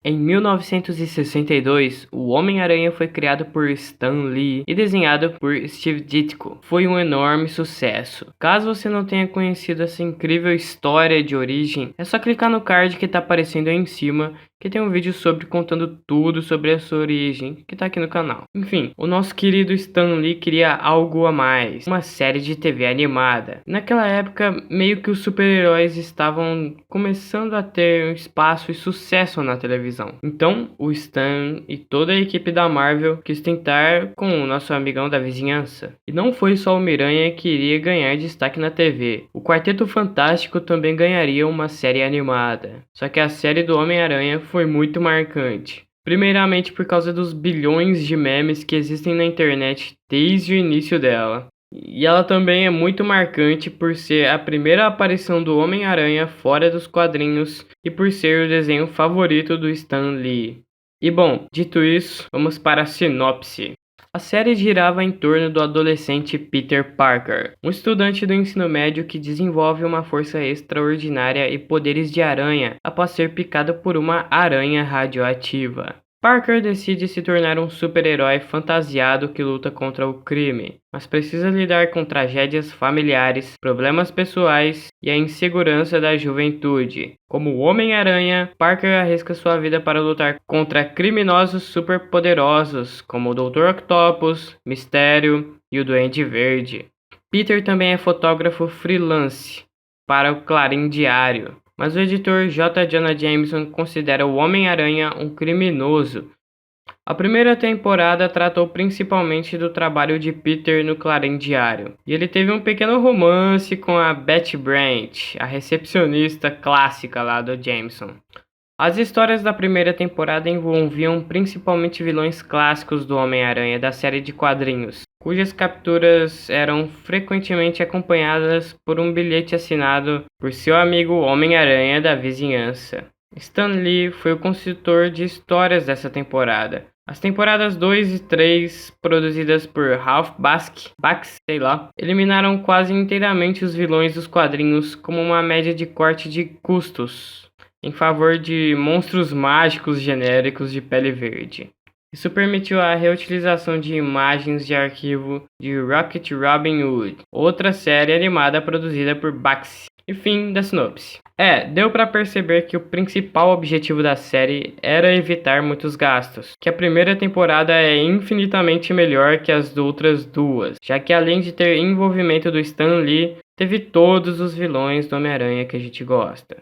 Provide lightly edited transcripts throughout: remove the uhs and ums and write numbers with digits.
Em 1962, o Homem-Aranha foi criado por Stan Lee e desenhado por Steve Ditko. Foi um enorme sucesso. Caso você não tenha conhecido essa incrível história de origem, é só clicar no card que está aparecendo aí em cima, que tem um vídeo contando tudo sobre a sua origem, que tá aqui no canal. Enfim, o nosso querido Stan Lee queria algo a mais, uma série de TV animada. Naquela época, meio que os super-heróis estavam começando a ter um espaço e sucesso na televisão. Então, o Stan e toda a equipe da Marvel quis tentar com o nosso amigão da vizinhança. E não foi só o Miranha que iria ganhar destaque na TV. O Quarteto Fantástico também ganharia uma série animada. Só que a série do Homem-Aranha foi muito marcante. Primeiramente por causa dos bilhões de memes que existem na internet desde o início dela. E ela também é muito marcante por ser a primeira aparição do Homem-Aranha fora dos quadrinhos e por ser o desenho favorito do Stan Lee. E bom, dito isso, vamos para a sinopse. A série girava em torno do adolescente Peter Parker, um estudante do ensino médio que desenvolve uma força extraordinária e poderes de aranha após ser picado por uma aranha radioativa. Parker decide se tornar um super-herói fantasiado que luta contra o crime, mas precisa lidar com tragédias familiares, problemas pessoais e a insegurança da juventude. Como o Homem-Aranha, Parker arrisca sua vida para lutar contra criminosos superpoderosos, como o Dr. Octopus, Mistério e o Duende Verde. Peter também é fotógrafo freelance para o Clarim Diário. Mas o editor J. Jonah Jameson considera o Homem-Aranha um criminoso. A primeira temporada tratou principalmente do trabalho de Peter no Clarim Diário, e ele teve um pequeno romance com a Betty Brant, a recepcionista clássica lá do Jameson. As histórias da primeira temporada envolviam principalmente vilões clássicos do Homem-Aranha da série de quadrinhos, cujas capturas eram frequentemente acompanhadas por um bilhete assinado por seu amigo Homem-Aranha da vizinhança. Stan Lee foi o consultor de histórias dessa temporada. As temporadas 2 e 3, produzidas por Ralph Bakshi, eliminaram quase inteiramente os vilões dos quadrinhos como uma média de corte de custos, em favor de monstros mágicos genéricos de pele verde. Isso permitiu a reutilização de imagens de arquivo de Rocket Robin Hood, outra série animada produzida por Bakshi. E fim da sinopse. Deu pra perceber que o principal objetivo da série era evitar muitos gastos, que a primeira temporada é infinitamente melhor que as outras duas, já que além de ter envolvimento do Stan Lee, teve todos os vilões do Homem-Aranha que a gente gosta.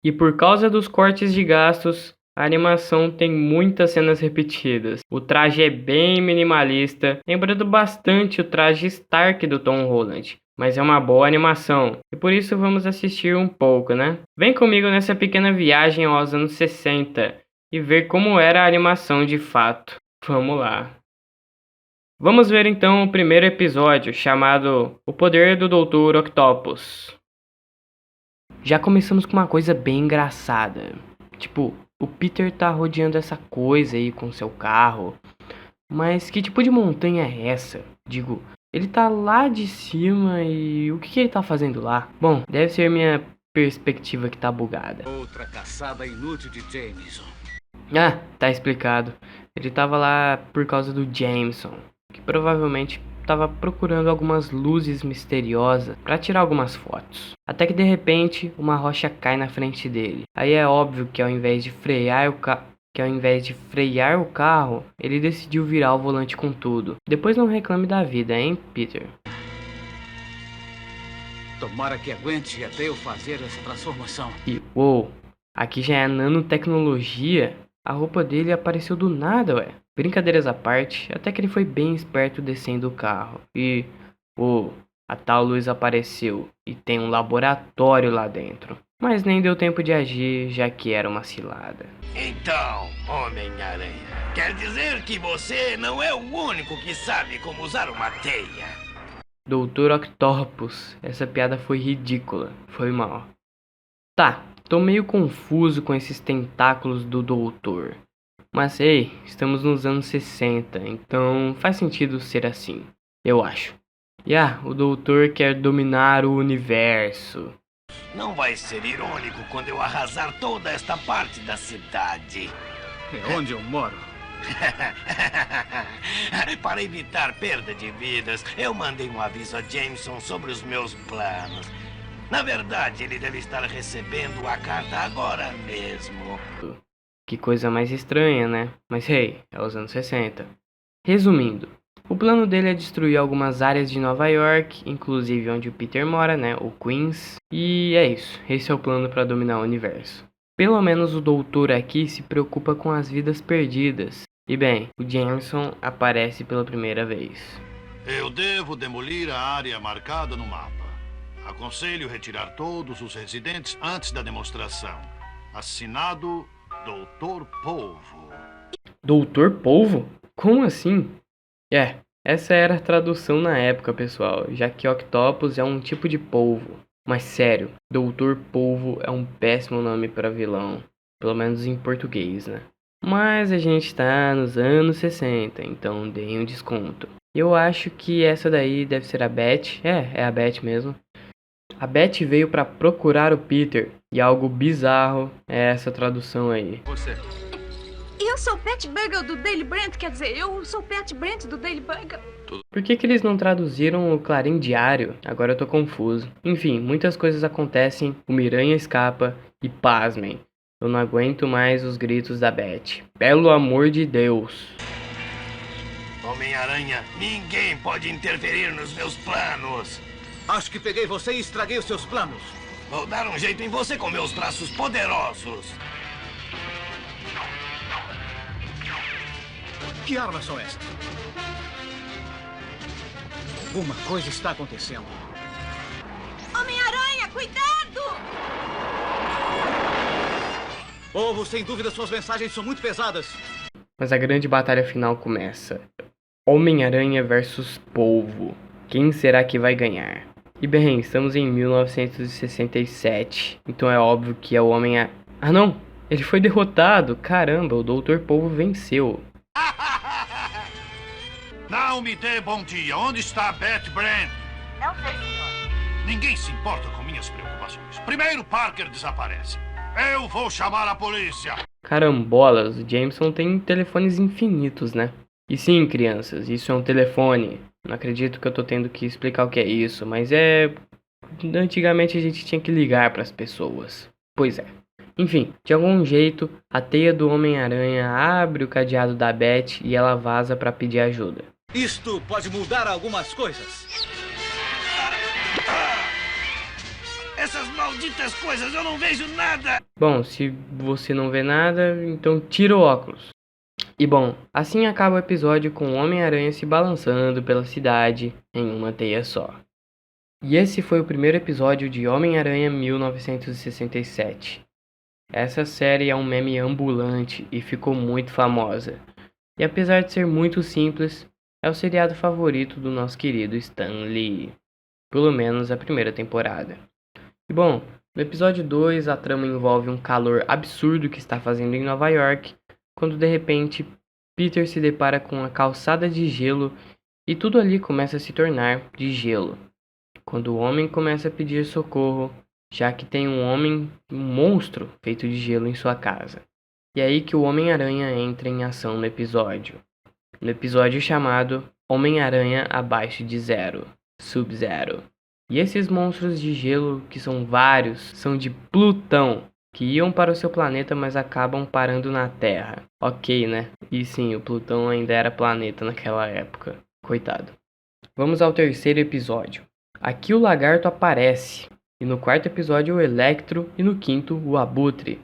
E por causa dos cortes de gastos, a animação tem muitas cenas repetidas. O traje é bem minimalista, lembrando bastante o traje Stark do Tom Holland. Mas é uma boa animação, e por isso vamos assistir um pouco, né? Vem comigo nessa pequena viagem aos anos 60 e ver como era a animação de fato. Vamos lá. Vamos ver então o primeiro episódio, chamado O Poder do Dr. Octopus. Já começamos com uma coisa bem engraçada. Tipo, o Peter tá rodeando essa coisa aí com seu carro. Mas que tipo de montanha é essa? Digo, ele tá lá de cima e o que ele tá fazendo lá? Bom, deve ser minha perspectiva que tá bugada. Outra caçada inútil de Jameson. Ah, tá explicado. Ele tava lá por causa do Jameson, que provavelmente tava procurando algumas luzes misteriosas pra tirar algumas fotos. Até que de repente uma rocha cai na frente dele. Aí é óbvio que ao invés de frear o carro, ele decidiu virar o volante com tudo. Depois não reclame da vida, hein, Peter? Tomara que aguente até eu fazer essa transformação. E, uou, aqui já é nanotecnologia? A roupa dele apareceu do nada, ué. Brincadeiras à parte, até que ele foi bem esperto descendo o carro. E, a tal luz apareceu e tem um laboratório lá dentro. Mas nem deu tempo de agir, já que era uma cilada. Então, Homem-Aranha, quer dizer que você não é o único que sabe como usar uma teia? Dr. Octopus, essa piada foi ridícula, foi mal. Tá, tô meio confuso com esses tentáculos do doutor. Mas ei, estamos nos anos 60, então faz sentido ser assim, eu acho. E o doutor quer dominar o universo. Não vai ser irônico quando eu arrasar toda esta parte da cidade. É onde eu moro. Para evitar perda de vidas, eu mandei um aviso a Jameson sobre os meus planos. Na verdade, ele deve estar recebendo a carta agora mesmo. Que coisa mais estranha, né? Mas hey, é os anos 60. Resumindo, o plano dele é destruir algumas áreas de Nova York, inclusive onde o Peter mora, né? O Queens. E é isso, esse é o plano para dominar o universo. Pelo menos o doutor aqui se preocupa com as vidas perdidas. E bem, o Jameson aparece pela primeira vez. Eu devo demolir a área marcada no mapa. Aconselho retirar todos os residentes antes da demonstração. Assinado Doutor Polvo. Doutor Polvo? Como assim? Essa era a tradução na época, pessoal, já que Octopus é um tipo de polvo. Mas sério, Doutor Polvo é um péssimo nome para vilão, pelo menos em português, né? Mas a gente tá nos anos 60, então dei um desconto. Eu acho que essa daí deve ser a Beth. É a Beth mesmo. A Beth veio para procurar o Peter, e algo bizarro é essa tradução aí. Você. Eu sou Pat Bugle do Daily Brent, quer dizer, eu sou Pat Brent do Daily Bugle. Por que eles não traduziram o Clarim Diário? Agora eu tô confuso. Enfim, muitas coisas acontecem, o Miranha escapa e pasmem. Eu não aguento mais os gritos da Beth. Pelo amor de Deus. Homem-Aranha, ninguém pode interferir nos meus planos. Acho que peguei você e estraguei os seus planos. Vou dar um jeito em você com meus braços poderosos. Que armas são essas? Alguma coisa está acontecendo. Homem-Aranha, cuidado! Povo, sem dúvida suas mensagens são muito pesadas. Mas a grande batalha final começa. Homem-Aranha versus Polvo. Quem será que vai ganhar? E bem, estamos em 1967. Então é óbvio que é o Homem-Aranha... Ah não! Ele foi derrotado! Caramba, o Dr. Polvo venceu. Não me dê bom dia. Onde está Beth Brand? Não sei, senhor. Ninguém se importa com minhas preocupações. Primeiro Parker desaparece. Eu vou chamar a polícia. Carambolas, o Jameson tem telefones infinitos, né? E sim, crianças, isso é um telefone. Não acredito que eu tô tendo que explicar o que é isso, mas antigamente a gente tinha que ligar para as pessoas. Pois é. Enfim, de algum jeito, a teia do Homem-Aranha abre o cadeado da Beth e ela vaza para pedir ajuda. Isto pode mudar algumas coisas. Essas malditas coisas, eu não vejo nada. Bom, se você não vê nada, então tira o óculos. E bom, assim acaba o episódio com o Homem-Aranha se balançando pela cidade em uma teia só. E esse foi o primeiro episódio de Homem-Aranha 1967. Essa série é um meme ambulante e ficou muito famosa. E apesar de ser muito simples, é o seriado favorito do nosso querido Stan Lee. Pelo menos a primeira temporada. E bom, no episódio 2 a trama envolve um calor absurdo que está fazendo em Nova York, quando de repente Peter se depara com uma calçada de gelo e tudo ali começa a se tornar de gelo. Quando o homem começa a pedir socorro, já que tem um monstro feito de gelo em sua casa. E é aí que o Homem-Aranha entra em ação no episódio. No episódio chamado Homem-Aranha Abaixo de Zero, Sub-Zero. E esses monstros de gelo, que são vários, são de Plutão, que iam para o seu planeta, mas acabam parando na Terra. Ok, né? E sim, o Plutão ainda era planeta naquela época. Coitado. Vamos ao terceiro episódio. Aqui o Lagarto aparece. E no quarto episódio o Electro e no quinto o Abutre.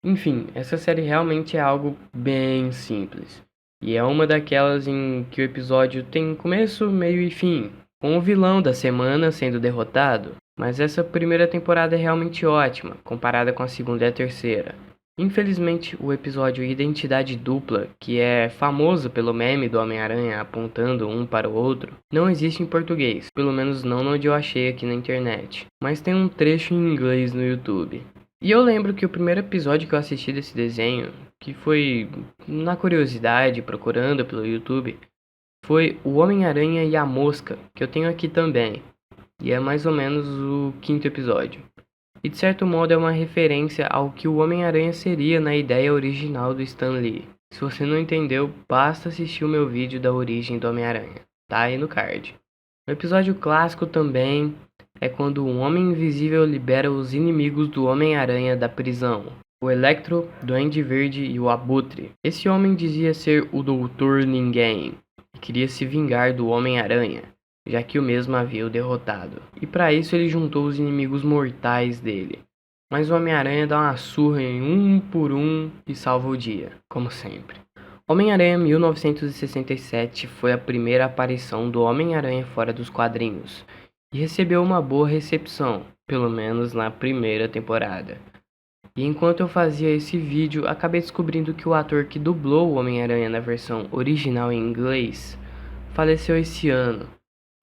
Enfim, essa série realmente é algo bem simples. E é uma daquelas em que o episódio tem começo, meio e fim, com o vilão da semana sendo derrotado. Mas essa primeira temporada é realmente ótima, comparada com a segunda e a terceira. Infelizmente, o episódio Identidade Dupla, que é famoso pelo meme do Homem-Aranha apontando um para o outro, não existe em português, pelo menos não onde eu achei aqui na internet, mas tem um trecho em inglês no YouTube. E eu lembro que o primeiro episódio que eu assisti desse desenho, que foi na curiosidade, procurando pelo YouTube, foi O Homem-Aranha e a Mosca, que eu tenho aqui também, e é mais ou menos o quinto episódio. e de certo modo é uma referência ao que o Homem-Aranha seria na ideia original do Stan Lee. Se você não entendeu, basta assistir o meu vídeo da origem do Homem-Aranha, tá aí no card. O episódio clássico também é quando um Homem Invisível libera os inimigos do Homem-Aranha da prisão. O Electro, Duende Verde e o Abutre. Esse homem dizia ser o Doutor Ninguém e queria se vingar do Homem-Aranha, já que o mesmo havia o derrotado. E para isso ele juntou os inimigos mortais dele. Mas o Homem-Aranha dá uma surra em um por um e salva o dia, como sempre. Homem-Aranha 1967 foi a primeira aparição do Homem-Aranha fora dos quadrinhos e recebeu uma boa recepção, pelo menos na primeira temporada. E enquanto eu fazia esse vídeo, acabei descobrindo que o ator que dublou o Homem-Aranha na versão original em inglês faleceu esse ano.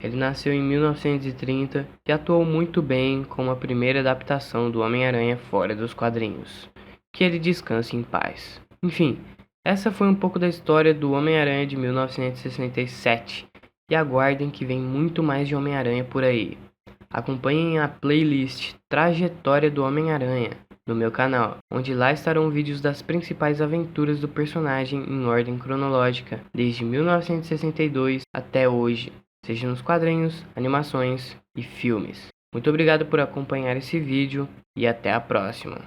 Ele nasceu em 1930 e atuou muito bem como a primeira adaptação do Homem-Aranha fora dos quadrinhos. Que ele descanse em paz. Enfim, essa foi um pouco da história do Homem-Aranha de 1967. E aguardem que vem muito mais de Homem-Aranha por aí. Acompanhem a playlist Trajetória do Homem-Aranha no meu canal, onde lá estarão vídeos das principais aventuras do personagem em ordem cronológica, desde 1962 até hoje, seja nos quadrinhos, animações e filmes. Muito obrigado por acompanhar esse vídeo e até a próxima.